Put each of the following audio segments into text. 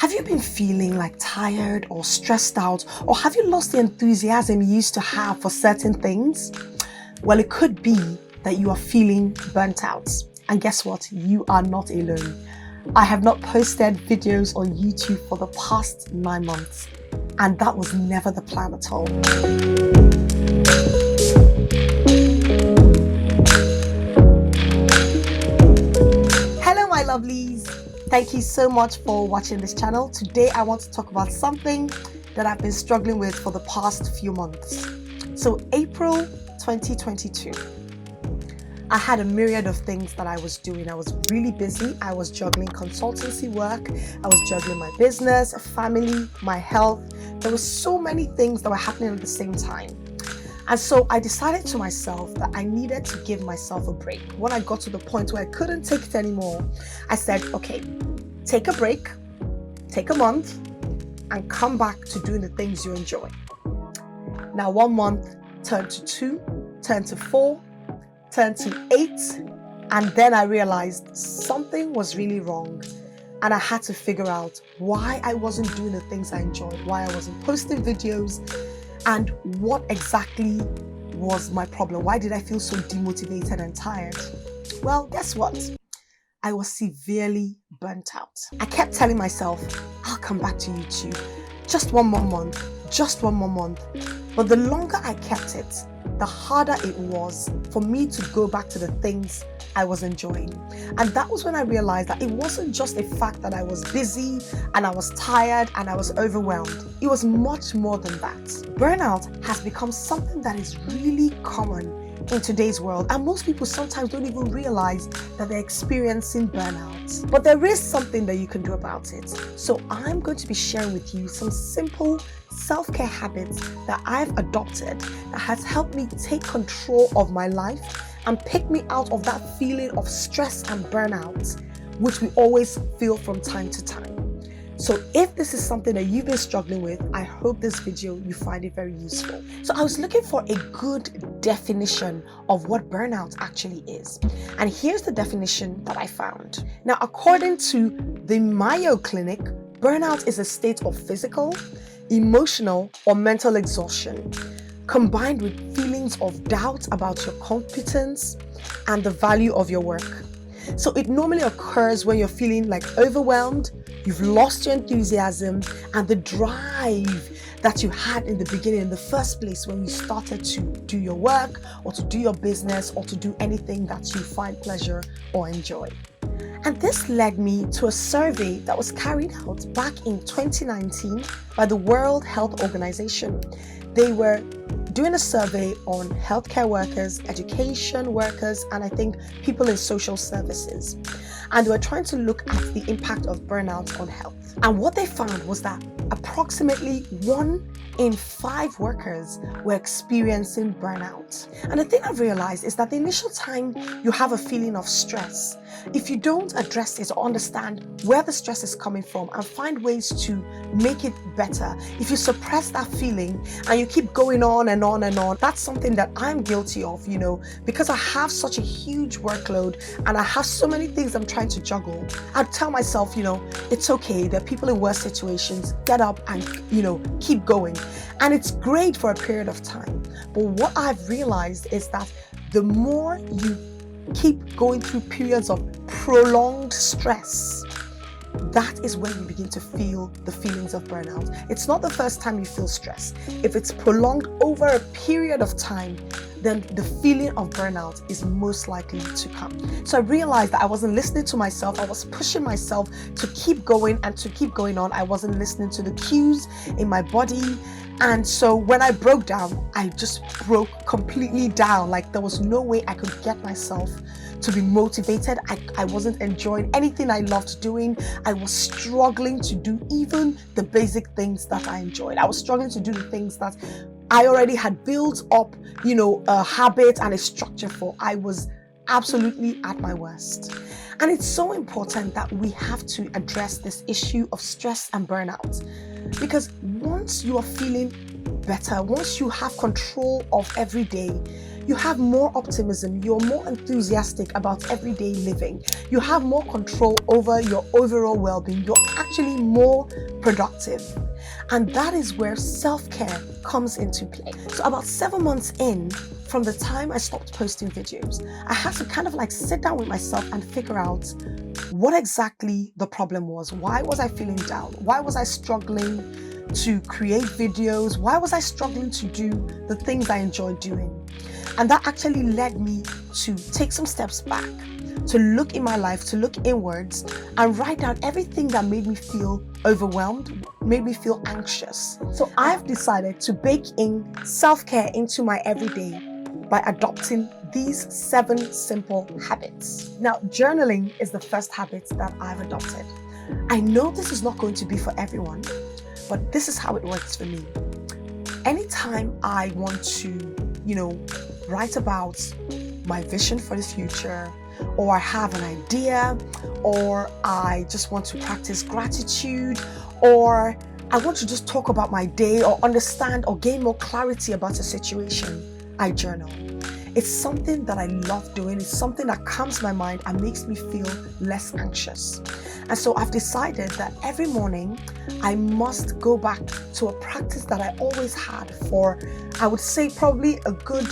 Have you been feeling like tired or stressed out, or have you lost the enthusiasm you used to have for certain things? Well, it could be that you are feeling burnt out. And guess what? You are not alone. I have not posted videos on YouTube for the past 9 months, and that was never the plan at all. Hello, my lovelies. Thank you so much for watching this channel. Today, I want to talk about something that I've been struggling with for the past few months. So April 2022, I had a myriad of things that I was doing. I was really busy. I was juggling consultancy work. I was juggling my business, family, my health. There were so many things that were happening at the same time. And so I decided to myself that I needed to give myself a break. When I got to the point where I couldn't take it anymore, I said, okay, take a break, take a month, and come back to doing the things you enjoy. Now 1 month turned to 2, turned to 4, turned to 8, and then I realized something was really wrong. And I had to figure out why I wasn't doing the things I enjoyed, why I wasn't posting videos, and what exactly was my problem. Why did I feel so demotivated and tired? Well, guess what? I was severely burnt out. I kept telling myself, I'll come back to YouTube. Just 1 more month, just 1 more month. But the longer I kept it, the harder it was for me to go back to the things I was enjoying. And that was when I realized that it wasn't just a fact that I was busy and I was tired and I was overwhelmed. It was much more than that. Burnout has become something that is really common in today's world, and most people sometimes don't even realize that they're experiencing burnout. But there is something that you can do about it. So I'm going to be sharing with you some simple self-care habits that I've adopted that has helped me take control of my life and pick me out of that feeling of stress and burnout, which we always feel from time to time. So if this is something that you've been struggling with, I hope this video you find it very useful. So I was looking for a good definition of what burnout actually is. And here's the definition that I found. Now, according to the Mayo Clinic, burnout is a state of physical, emotional, or mental exhaustion, combined with feelings of doubt about your competence and the value of your work. So it normally occurs when you're feeling like overwhelmed, you've lost your enthusiasm and the drive that you had in the beginning, in the first place, when you started to do your work or to do your business or to do anything that you find pleasure or enjoy. And this led me to a survey that was carried out back in 2019 by the World Health Organization. They were doing a survey on healthcare workers, education workers, and I think people in social services. And they were trying to look at the impact of burnout on health. And what they found was that approximately 1 in 5 workers were experiencing burnout. And the thing I've realized is that the initial time you have a feeling of stress, if you don't address it or understand where the stress is coming from and find ways to make it better, if you suppress that feeling and you keep going on and on and on, that's something that I'm guilty of, because I have such a huge workload and I have so many things I'm trying to juggle. I tell myself, it's okay. There are people in worse situations. Get up and, keep going. And it's great for a period of time. But what I've realized is that the more you keep going through periods of prolonged stress, that is when you begin to feel the feelings of burnout. It's not the first time you feel stress. If it's prolonged over a period of time, then the feeling of burnout is most likely to come. So I realized that I wasn't listening to myself. I was pushing myself to keep going and to keep going on. I wasn't listening to the cues in my body. And so when I broke down, I just broke completely down. Like there was no way I could get myself to be motivated. I wasn't enjoying anything I loved doing. I was struggling to do even the basic things that I enjoyed. I was struggling to do the things that I already had built up, a habit and a structure for. I was absolutely at my worst. And it's so important that we have to address this issue of stress and burnout, because once you are feeling better, once you have control of every day, you have more optimism, you're more enthusiastic about everyday living, you have more control over your overall well-being, you're actually more productive. And that is where self-care comes into play. So about 7 months in, from the time I stopped posting videos, I had to kind of like sit down with myself and figure out what exactly the problem was. Why was I feeling down? Why was I struggling to create videos? Why was I struggling to do the things I enjoy doing? And that actually led me to take some steps back, to look in my life, to look inwards and write down everything that made me feel overwhelmed, made me feel anxious. So I've decided to bake in self-care into my everyday by adopting these 7 simple habits. Now, journaling is the first habit that I've adopted. I know this is not going to be for everyone, but this is how it works for me. Anytime I want to, write about my vision for the future, or I have an idea, or I just want to practice gratitude, or I want to just talk about my day or understand or gain more clarity about a situation, I journal. It's something that I love doing. It's something that calms my mind and makes me feel less anxious. And so I've decided that every morning I must go back to a practice that I always had for, I would say, probably a good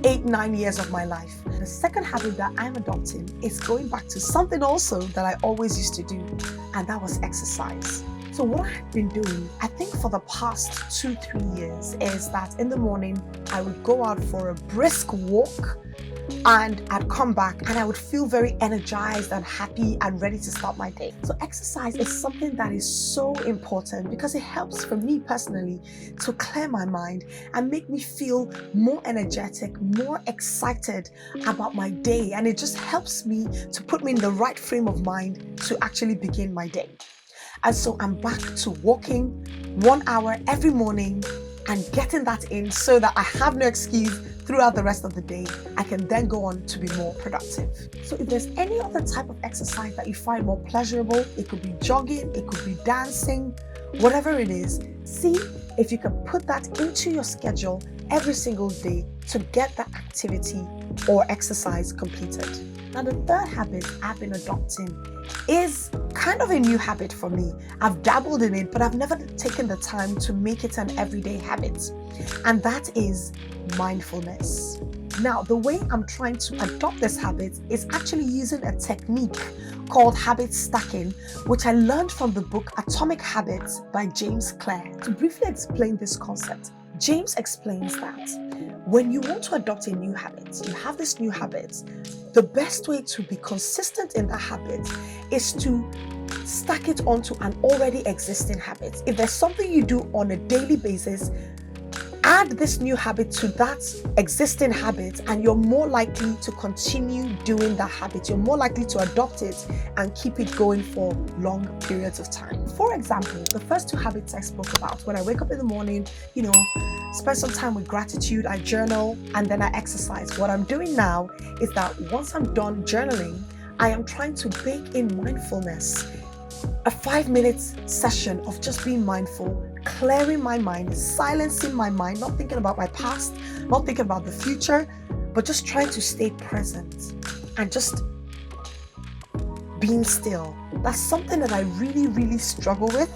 8-9 years of my life. The second habit that I'm adopting is going back to something also that I always used to do, and that was exercise. So what I've been doing, I think for the past 2-3 years, is that in the morning I would go out for a brisk walk and I'd come back and I would feel very energized and happy and ready to start my day. So exercise is something that is so important because it helps for me personally to clear my mind and make me feel more energetic, more excited about my day. And it just helps me to put me in the right frame of mind to actually begin my day. And so I'm back to walking 1 hour every morning and getting that in so that I have no excuse throughout the rest of the day. I can then go on to be more productive. So if there's any other type of exercise that you find more pleasurable, it could be jogging, it could be dancing, whatever it is, see if you can put that into your schedule every single day to get that activity or exercise completed. Now, the third habit I've been adopting is kind of a new habit for me. I've dabbled in it, but I've never taken the time to make it an everyday habit. And that is mindfulness. Now, the way I'm trying to adopt this habit is actually using a technique called habit stacking, which I learned from the book Atomic Habits by James Clear. To briefly explain this concept, James explains that when you want to adopt a new habit, you have this new habit, the best way to be consistent in that habit is to stack it onto an already existing habit. If there's something you do on a daily basis, add this new habit to that existing habit and you're more likely to continue doing that habit. You're more likely to adopt it and keep it going for long periods of time. For example, the first 2 habits I spoke about, when I wake up in the morning, spend some time with gratitude, I journal, and then I exercise. What I'm doing now is that once I'm done journaling, I am trying to bake in mindfulness, a 5-minute session of just being mindful, clearing my mind, silencing my mind, not thinking about my past, not thinking about the future, but just trying to stay present and just being still. That's something that I really, really struggle with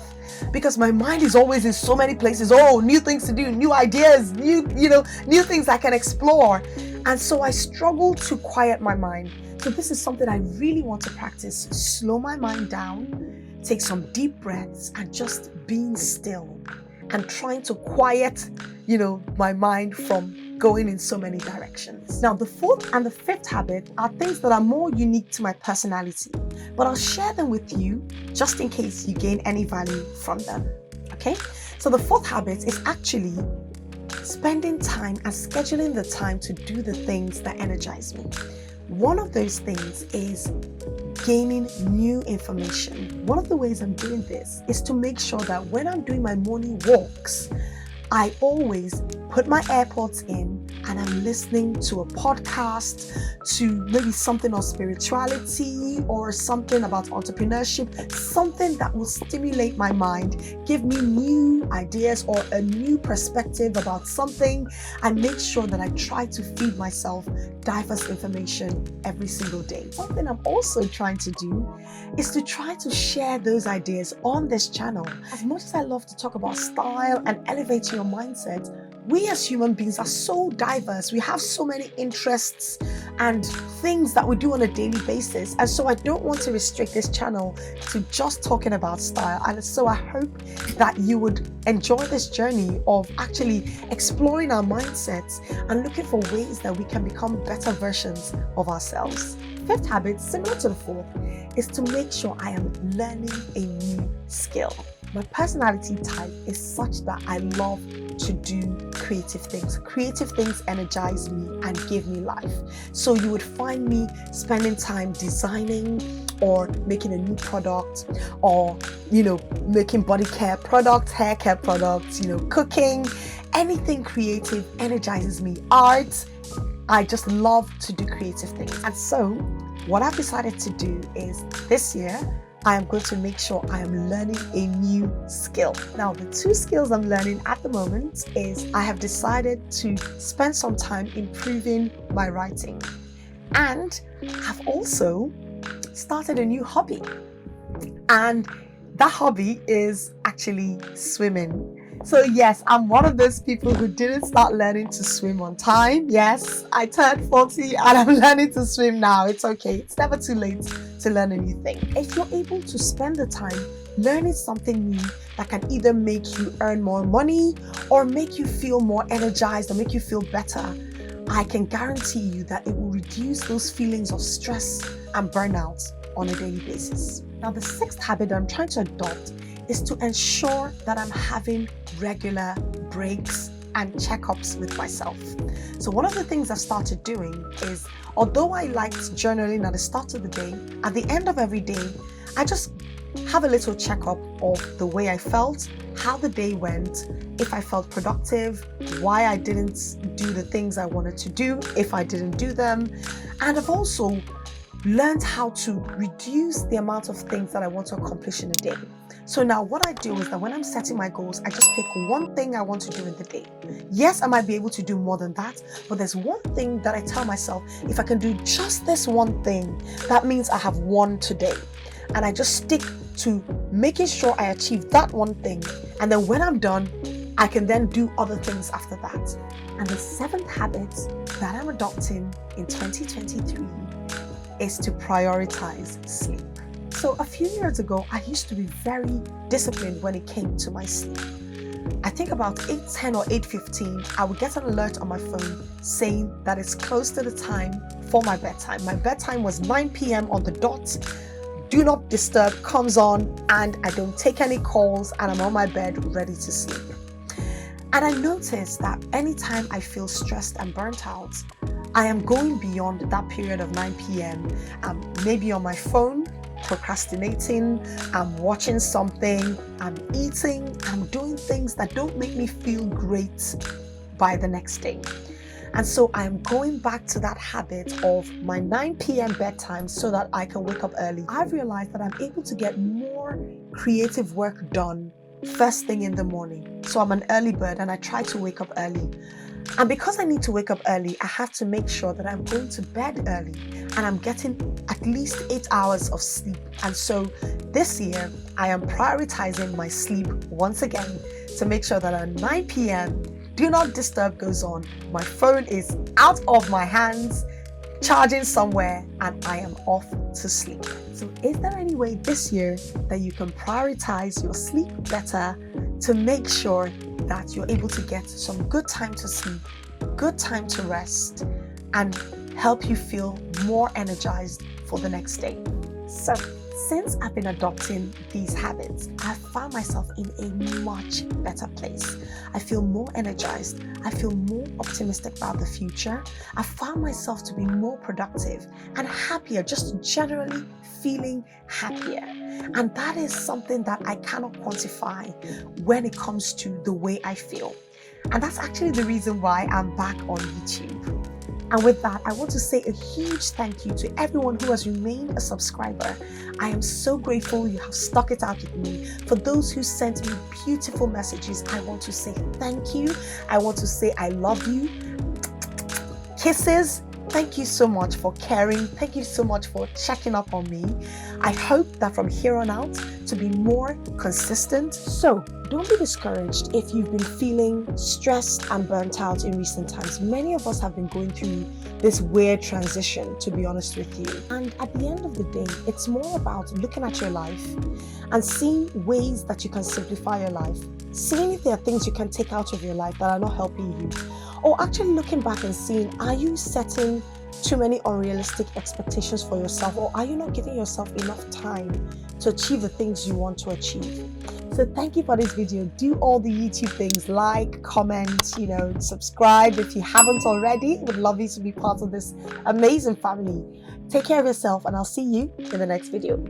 because my mind is always in so many places. Oh, new things to do, new ideas, new things I can explore. And so I struggle to quiet my mind. So this is something I really want to practice. Slow my mind down, take some deep breaths and just being still and trying to quiet, my mind from going in so many directions. Now, the 4th and the 5th habit are things that are more unique to my personality, but I'll share them with you just in case you gain any value from them. Okay? So the 4th habit is actually spending time and scheduling the time to do the things that energize me. One of those things is gaining new information. One of the ways I'm doing this is to make sure that when I'm doing my morning walks, I always put my AirPods in, and I'm listening to a podcast, to maybe something on spirituality or something about entrepreneurship, something that will stimulate my mind, give me new ideas or a new perspective about something, and make sure that I try to feed myself diverse information every single day. Something I'm also trying to do is to try to share those ideas on this channel. As much as I love to talk about style and elevating your mindset, we as human beings are so diverse. We have so many interests and things that we do on a daily basis. And so I don't want to restrict this channel to just talking about style. And so I hope that you would enjoy this journey of actually exploring our mindsets and looking for ways that we can become better versions of ourselves. Fifth habit, similar to the fourth, is to make sure I am learning a new skill. My personality type is such that I love to do creative things. Creative things energize me and give me life. So you would find me spending time designing or making a new product, or making body care products, hair care products, cooking. Anything creative energizes me. Art, I just love to do creative things. And so what I've decided to do is this year, I am going to make sure I am learning a new skill. Now, the two skills I'm learning at the moment is I have decided to spend some time improving my writing. And I've also started a new hobby. And that hobby is actually swimming. So yes, I'm one of those people who didn't start learning to swim on time. Yes, I turned 40 and I'm learning to swim now. It's okay. It's never too late to learn a new thing. If you're able to spend the time learning something new that can either make you earn more money or make you feel more energized or make you feel better, I can guarantee you that it will reduce those feelings of stress and burnout on a daily basis. Now, the sixth habit that I'm trying to adopt is to ensure that I'm having regular breaks and checkups with myself. So one of the things I've started doing is, although I liked journaling at the start of the day, at the end of every day, I just have a little checkup of the way I felt, how the day went, if I felt productive, why I didn't do the things I wanted to do, if I didn't do them. And I've also learned how to reduce the amount of things that I want to accomplish in a day. So now what I do is that when I'm setting my goals, I just pick one thing I want to do in the day. Yes, I might be able to do more than that, but there's one thing that I tell myself, if I can do just this one thing, that means I have won today. And I just stick to making sure I achieve that one thing. And then when I'm done, I can then do other things after that. And the seventh habit that I'm adopting in 2023 is to prioritize sleep. So a few years ago, I used to be very disciplined when it came to my sleep. I think about 8:10 or 8:15, I would get an alert on my phone saying that it's close to the time for my bedtime. My bedtime was 9 p.m. on the dot. Do not disturb comes on and I don't take any calls and I'm on my bed ready to sleep. And I noticed that anytime I feel stressed and burnt out, I am going beyond that period of 9 p.m. I'm maybe on my phone, procrastinating, I'm watching something, I'm eating, I'm doing things that don't make me feel great by the next day. And so I'm going back to that habit of my 9 p.m. bedtime so that I can wake up early. I've realized that I'm able to get more creative work done first thing in the morning. So I'm an early bird and I try to wake up early. And because I need to wake up early, I have to make sure that I'm going to bed early and I'm getting at least 8 hours of sleep. And so this year, I am prioritizing my sleep once again to make sure that at 9 p.m., do not disturb goes on. My phone is out of my hands, charging somewhere, and I am off to sleep. So is there any way this year that you can prioritize your sleep better to make sure that you're able to get some good time to sleep, good time to rest, and help you feel more energized for the next day? So since I've been adopting these habits, I've found myself in a much better place. I feel more energized. I feel more optimistic about the future. I found myself to be more productive and happier, just generally feeling happier. And that is something that I cannot quantify when it comes to the way I feel. And that's actually the reason why I'm back on YouTube. And with that, I want to say a huge thank you to everyone who has remained a subscriber. I am so grateful you have stuck it out with me. For those who sent me beautiful messages, I want to say thank you. I want to say I love you. Kisses. Thank you so much for caring. Thank you so much for checking up on me. I hope that from here on out to be more consistent. So don't be discouraged if you've been feeling stressed and burnt out in recent times. Many of us have been going through this weird transition, to be honest with you. And at the end of the day, it's more about looking at your life and seeing ways that you can simplify your life. Seeing if there are things you can take out of your life that are not helping you. Or actually looking back and seeing, are you setting too many unrealistic expectations for yourself, or are you not giving yourself enough time to achieve the things you want to achieve? So thank you for this video. Do all the YouTube things, like, comment, subscribe if you haven't already. Would love you to be part of this amazing family. Take care of yourself, and I'll see you in the next video.